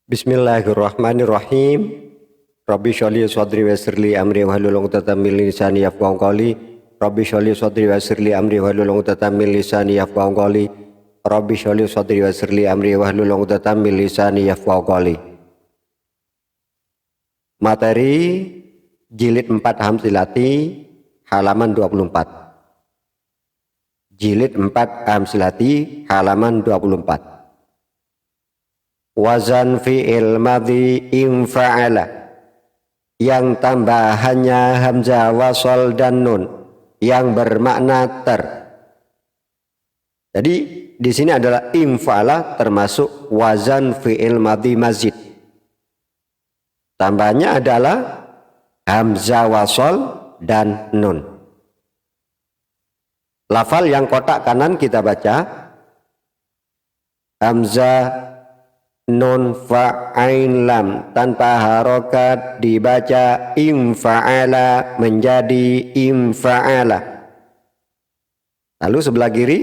Bismillahirrahmanirrahim. Rabbi sholli sadri wa yassir li amri wahlul 'uqdatam min lisani yafqahu qawli. Rabbi sholli sadri wa yassir li amri wahlul 'uqdatam min lisani yafqahu qawli. Rabbi sholli sadri wa yassir li amri wahlul 'uqdatam min lisani yafqahu qawli. Materi jilid 4 Hamzilati halaman 24. Jilid 4 Hamzilati halaman 24. Wazan fi'il madhi infa'ala yang tambahannya hamzah wasol dan nun yang bermakna ter. Jadi di sini adalah infa'ala termasuk wazan fi'il madhi mazid. Tambahannya adalah hamzah wasol dan nun. Lafal yang kotak kanan kita baca hamzah nun fa'ain lam tanpa harokat dibaca infa'ala menjadi infa'ala. Lalu sebelah kiri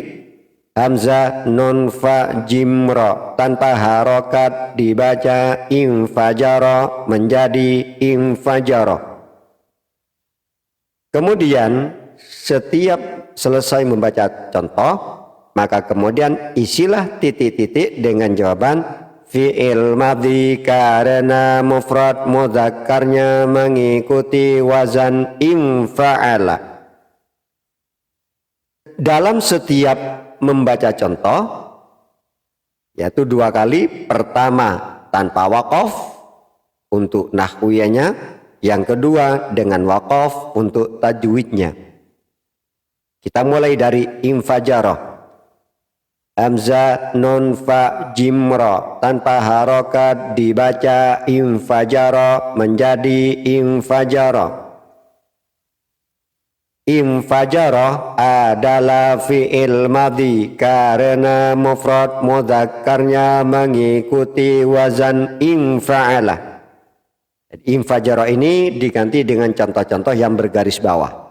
hamzah nun fa jim ra tanpa harokat dibaca infajara menjadi infajara. Kemudian setiap selesai membaca contoh maka kemudian isilah titik-titik dengan jawaban fi'il madhi karena mufrad mudzakarnya mengikuti wazan infa'ala. Dalam setiap membaca contoh yaitu 2 kali, pertama tanpa waqaf untuk nahwiyahnya, yang kedua dengan waqaf untuk tajwidnya. Kita mulai dari infajara. Hamzah nun fa jim ra tanpa harokat dibaca infajara menjadi infajara. Infajara adalah fi'il madhi karena mufrad mudzakarnya mengikuti wazan infa'ala. Infajara ini diganti dengan contoh-contoh yang bergaris bawah.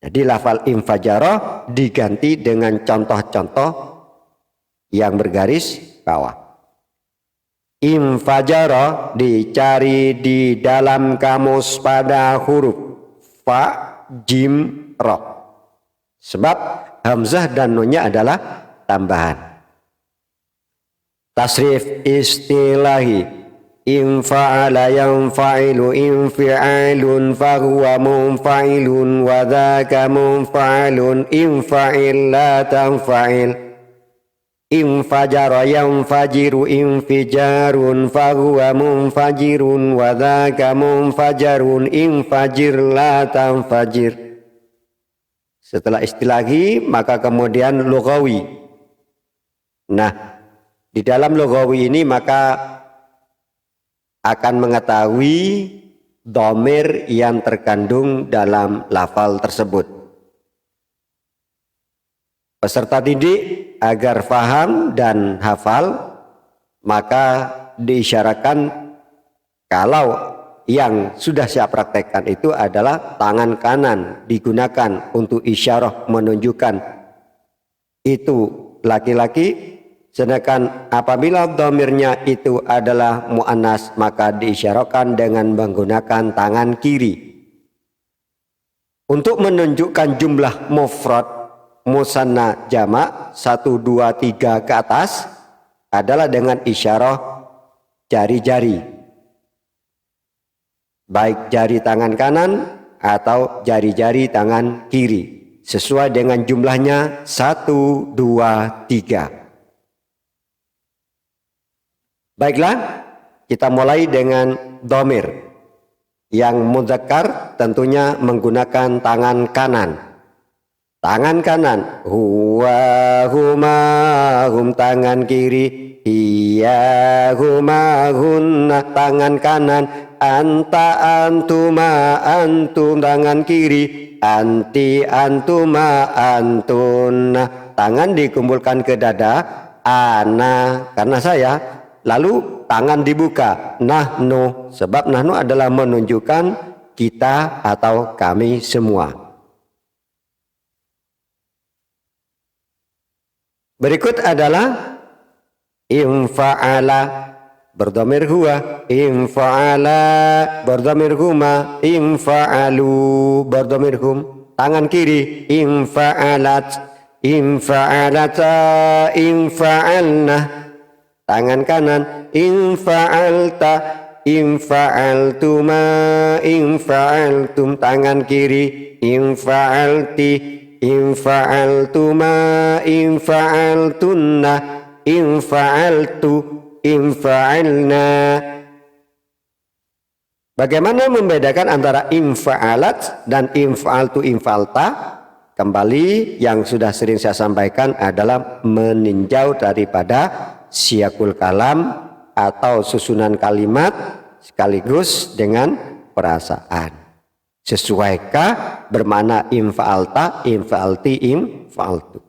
Jadi lafal infajara diganti dengan contoh-contoh yang bergaris bawah. Infajara dicari di dalam kamus pada huruf fa, jim, ra. Sebab hamzah dan nunnya adalah tambahan. Tasrif istilahi. Infa'ala yanfa'ilu infi'alun fahuwa munfa'ilun wa dhaka munfa'ilun infa'il la tanfa'il. Infajara yanfajiru infijarun fahuwa munfajirun wa dhaka munfajarun infajir la tanfajir. Setelah istilahi maka kemudian lughawi. Nah, di dalam lughawi ini maka akan mengetahui dhamir yang terkandung dalam lafal tersebut. Peserta didik agar faham dan hafal maka diisyaratkan kalau yang sudah saya praktekkan itu adalah tangan kanan digunakan untuk isyarah menunjukkan itu laki-laki. Sedangkan apabila dhamirnya itu adalah mu'annas maka diisyaratkan dengan menggunakan tangan kiri. Untuk menunjukkan jumlah mufrad musanna jamak 1, 2, 3 ke atas adalah dengan isyarah jari-jari. Baik jari tangan kanan atau jari-jari tangan kiri. Sesuai dengan jumlahnya 1, 2, 3. Baiklah, kita mulai dengan dhamir yang mudzakkar tentunya menggunakan tangan kanan. Tangan kanan, huwa huma hum tangan kiri, hiya huma hunna tangan kanan, anta antuma antum tangan kiri, anti antuma antunna tangan dikumpulkan ke dada, ana karena saya. Lalu tangan dibuka, nahnu, sebab nahnu adalah menunjukkan kita atau kami semua. Berikut adalah infa'ala berdhamir huwa, infa'ala berdhamir huma, infa'alu berdhamir hum. Tangan kiri infa'alat, infa'alata, infa'alna. Tangan kanan infa'alta, infa'altuma, infa'altum. Tangan kiri infa'alti, infa'altuma, infa'altunna, infa'altu, infa'alna. Bagaimana membedakan antara infa'alat dan infa'altu, infa'alta? Kembali yang sudah sering saya sampaikan adalah meninjau daripada siyakul kalam atau susunan kalimat sekaligus dengan perasaan. Sesuaikah bermakna infa'alta, infa'alti, infa'altu?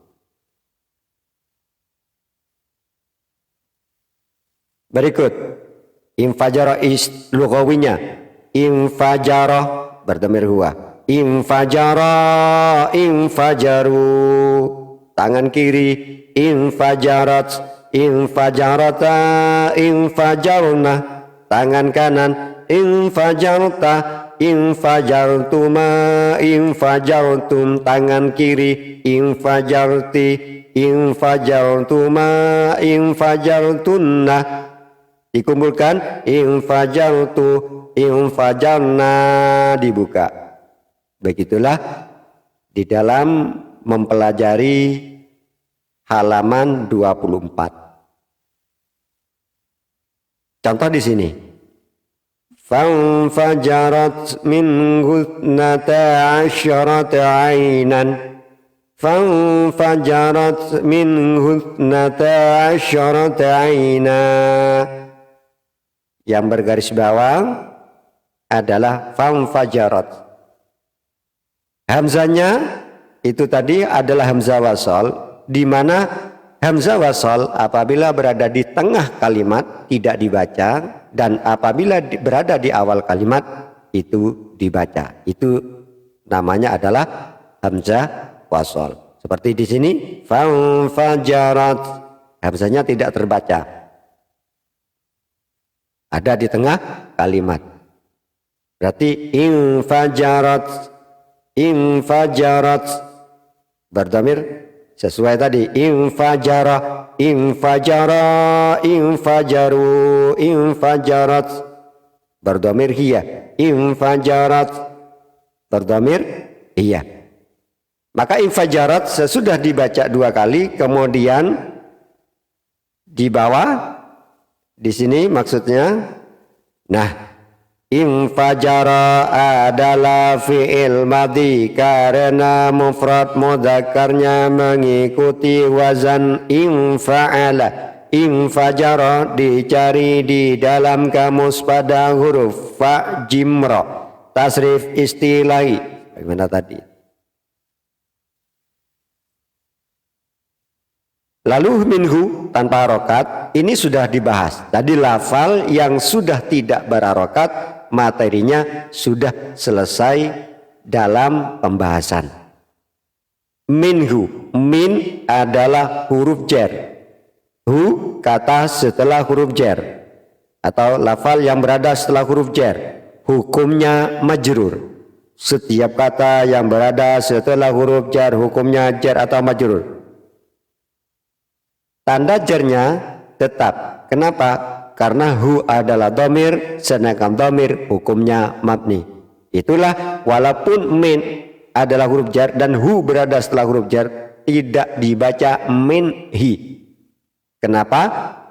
Berikut infajara lugawinya, infajara berdhamir huwa, infajara, infajaru. Tangan kiri infajarat, infajarata, infajarna. Tangan kanan infajarta, infajartuma, infajartum. Tangan kiri infajarti, infajartuma, infajartunna. Dikumpulkan infajartu, infajarna, dibuka. Begitulah di dalam mempelajari halaman 24. Contoh di sini. Fanfajarat minhu ithnata asyarata aynan. Fanfajarat minhu ithnata asyarata aynan. Yang bergaris bawah adalah fanfajarat. Hamzanya itu tadi adalah hamzah wasal, di mana hamzah wasal apabila berada di tengah kalimat tidak dibaca, dan apabila berada di awal kalimat itu dibaca. Itu namanya adalah hamzah wasal. Seperti di sini fanfajarat, hamzahnya tidak terbaca, ada di tengah kalimat. Berarti infajarat, infajarat berdhamir sesuai tadi, infajara, infajara, infajaru, infajarat berdhamir hiya, infajarat berdhamir hiya. Maka infajarat sesudah dibaca 2 kali, kemudian di bawah di sini maksudnya, nah, infajara adalah fi'il madhi karena mufrad mudzakarnya mengikuti wazan infa'ala. Infajara dicari di dalam kamus pada huruf fa jimra, tasrif istilahi. Bagaimana tadi? Lalu minhu tanpa harokat, ini sudah dibahas. Tadi lafal yang sudah tidak berharokat, materinya sudah selesai dalam pembahasan. Minhu, min adalah huruf jar. Hu kata setelah huruf jar, atau lafal yang berada setelah huruf jar, hukumnya majrur. Setiap kata yang berada setelah huruf jar hukumnya jar atau majrur. Tanda jarnya tetap. Kenapa? Karena hu adalah dhamir, sedangkan dhamir hukumnya mabni. Itulah walaupun min adalah huruf jar dan hu berada setelah huruf jar, tidak dibaca min hi. Kenapa?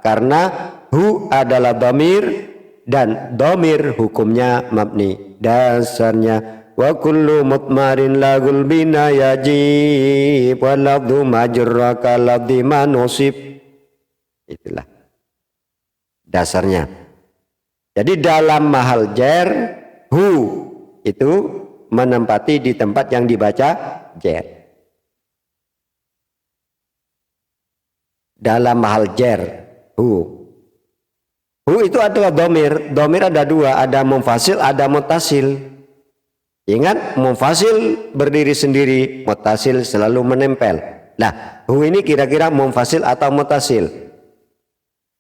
Karena hu adalah dhamir dan dhamir hukumnya mabni. Dasarnya wa kullu mutmarin lagul bina yajib wa lafdhu majra ka lafdhi manusib. Itulah dasarnya. Jadi dalam mahal jar, hu itu menempati di tempat yang dibaca jar. Dalam mahal jar, hu itu adalah dhamir. Dhamir ada 2, ada munfasil, ada muttasil. Ingat, munfasil berdiri sendiri, muttasil selalu menempel. Nah, hu ini kira-kira munfasil atau muttasil?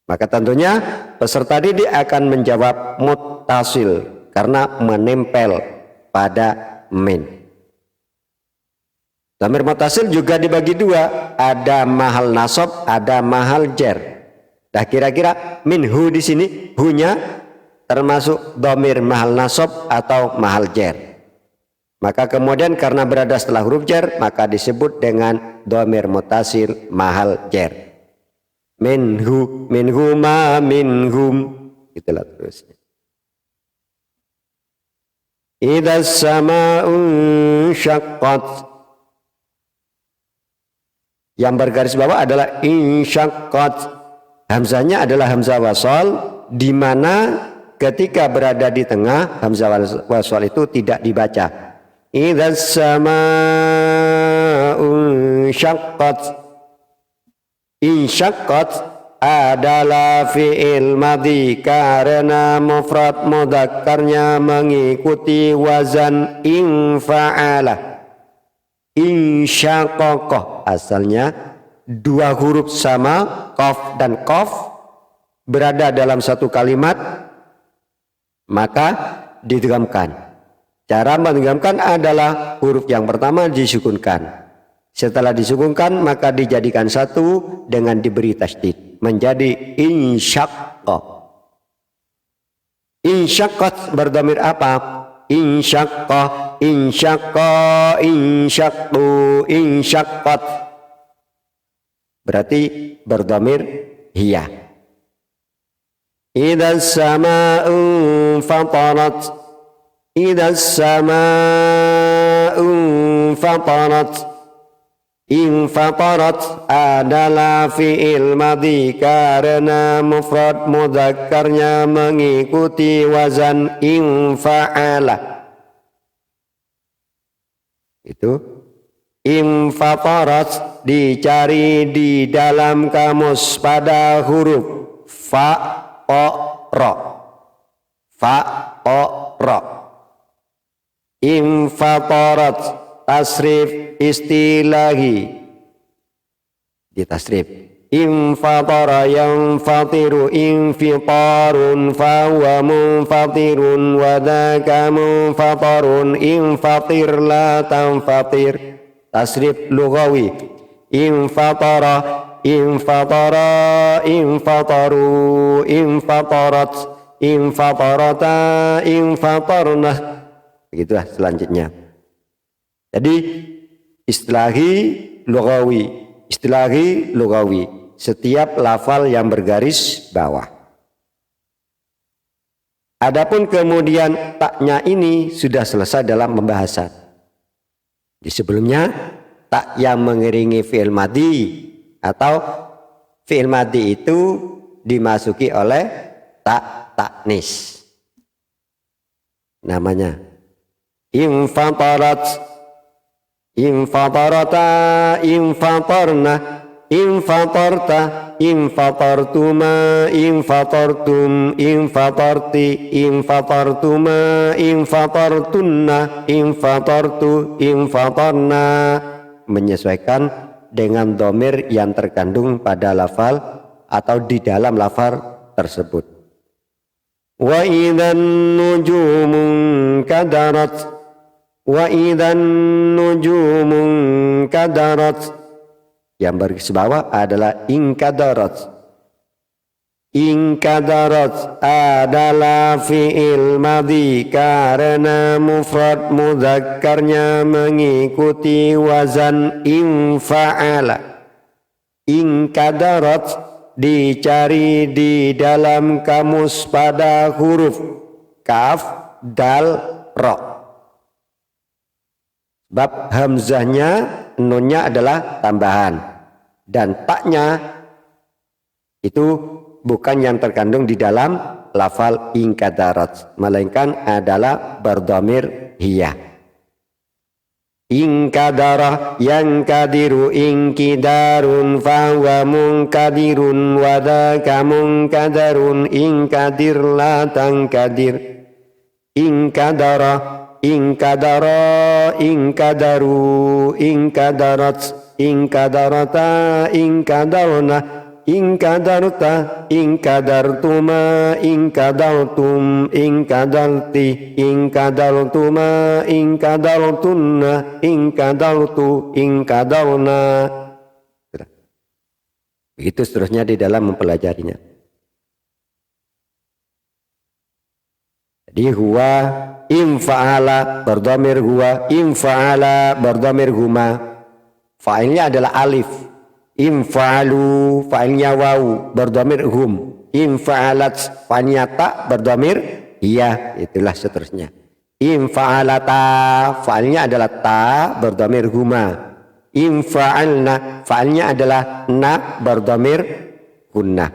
Maka tentunya peserta didik akan menjawab muttasil karena menempel pada min. Dhamir muttasil juga dibagi dua, ada mahal nasab, ada mahal jar. Nah, kira-kira minhu di sini hunya termasuk dhamir mahal nasab atau mahal jar. Maka kemudian karena berada setelah huruf jar, maka disebut dengan dhamir muttasil mahal jar. Minhu, minhuma, minhum, itulah terusnya. Idza sama'u syaqqat. Yang bergaris bawah adalah insyaqqat. Hamzahnya adalah hamzah wasal, di mana ketika berada di tengah hamzah wasal itu tidak dibaca. Idza sama'u syaqqat. Insyaqqat adalah fi'il madhi karena mufrad mudzakarnya mengikuti wazan infa'ala. Insyaqqah asalnya dua huruf sama, qaf dan qaf, berada dalam satu kalimat, maka didghamkan. Cara mendghamkan adalah huruf yang pertama disukunkan. Setelah disukunkan maka dijadikan satu dengan diberi tasydid menjadi insyaqqah. Insyaqqat berdhamir apa? Insyaqqah, insyaqqah, insyaqqu, insyaqqat. Berarti berdhamir hiya. Idza sama'u fatarat. Idza sama'u fatarat. Infatarat adalah fi'il madhi karena mufrad mudzakarnya mengikuti wazan infa'ala. Itu infatarat dicari di dalam kamus pada huruf fa, o, ro. Fa, o, ro. Infatarat tasrif istilahi ditasrif. Infatara yanfatiru infitarun fahuwa munfatirun wadaka munfatarun infatir la tanfatir. Tasrif lughawi. Infatara, infatara, infataru, infatarat, infatarata, infatarna. Begitulah selanjutnya. Jadi istilahi lugawi, setiap lafal yang bergaris bawah. Adapun kemudian taknya ini sudah selesai dalam pembahasan. Di sebelumnya tak yang mengiringi fi'il madhi atau fi'il madhi itu dimasuki oleh tak taknis. Namanya infatarat. Infatarata, infatarna, infatarta, infatartuma, infatartum, infatarti, infatartuma, infatartunna, infatartu, infatarna. Menyesuaikan dengan dhamir yang terkandung pada lafal atau di dalam lafal tersebut. Wa idzan nujumun kadarat. Wa idzan nujumun kadarat. Yang baris bawah adalah inkadarat. Inkadarat adalah fi'il madhi karena mufrad mudzakarnya mengikuti wazan infa'ala. Inkadarat dicari di dalam kamus pada huruf kaf, dal, ro. Bab hamzahnya, nunnya adalah tambahan dan taknya itu bukan yang terkandung di dalam lafal inkadarat, melainkan adalah berdhamir hiya. Inkadara yankadiru inkidarun fahuwa munkadirun wadaka munkadarun inkadir la tankadir. Inkadara, inkadara, inkadaru, inkadarat, inkadarata, inkadarna. in kadarta, in kadartuma, in kadartum, in kadarti, in kadartuma, in kadartunna, in kadartu, in kadarna. Begitu seterusnya di dalam mempelajarinya. Jadi huwa infa'ala berdhamir huwa, infa'ala berdhamir huma. Fa'ilnya adalah alif. Infa'alu fa'ilnya wawu berdhamir hum. Infa'alat fa'ilnya ta berdhamir iya. Itulah seterusnya. Infa'alata fa'ilnya adalah ta berdhamir huma. Infa'alna fa'ilnya adalah na berdhamir hunna.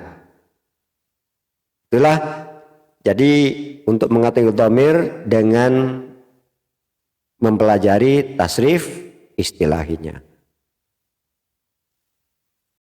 Itulah. Jadi untuk mengetahui dhamir dengan mempelajari tasrif istilahinya.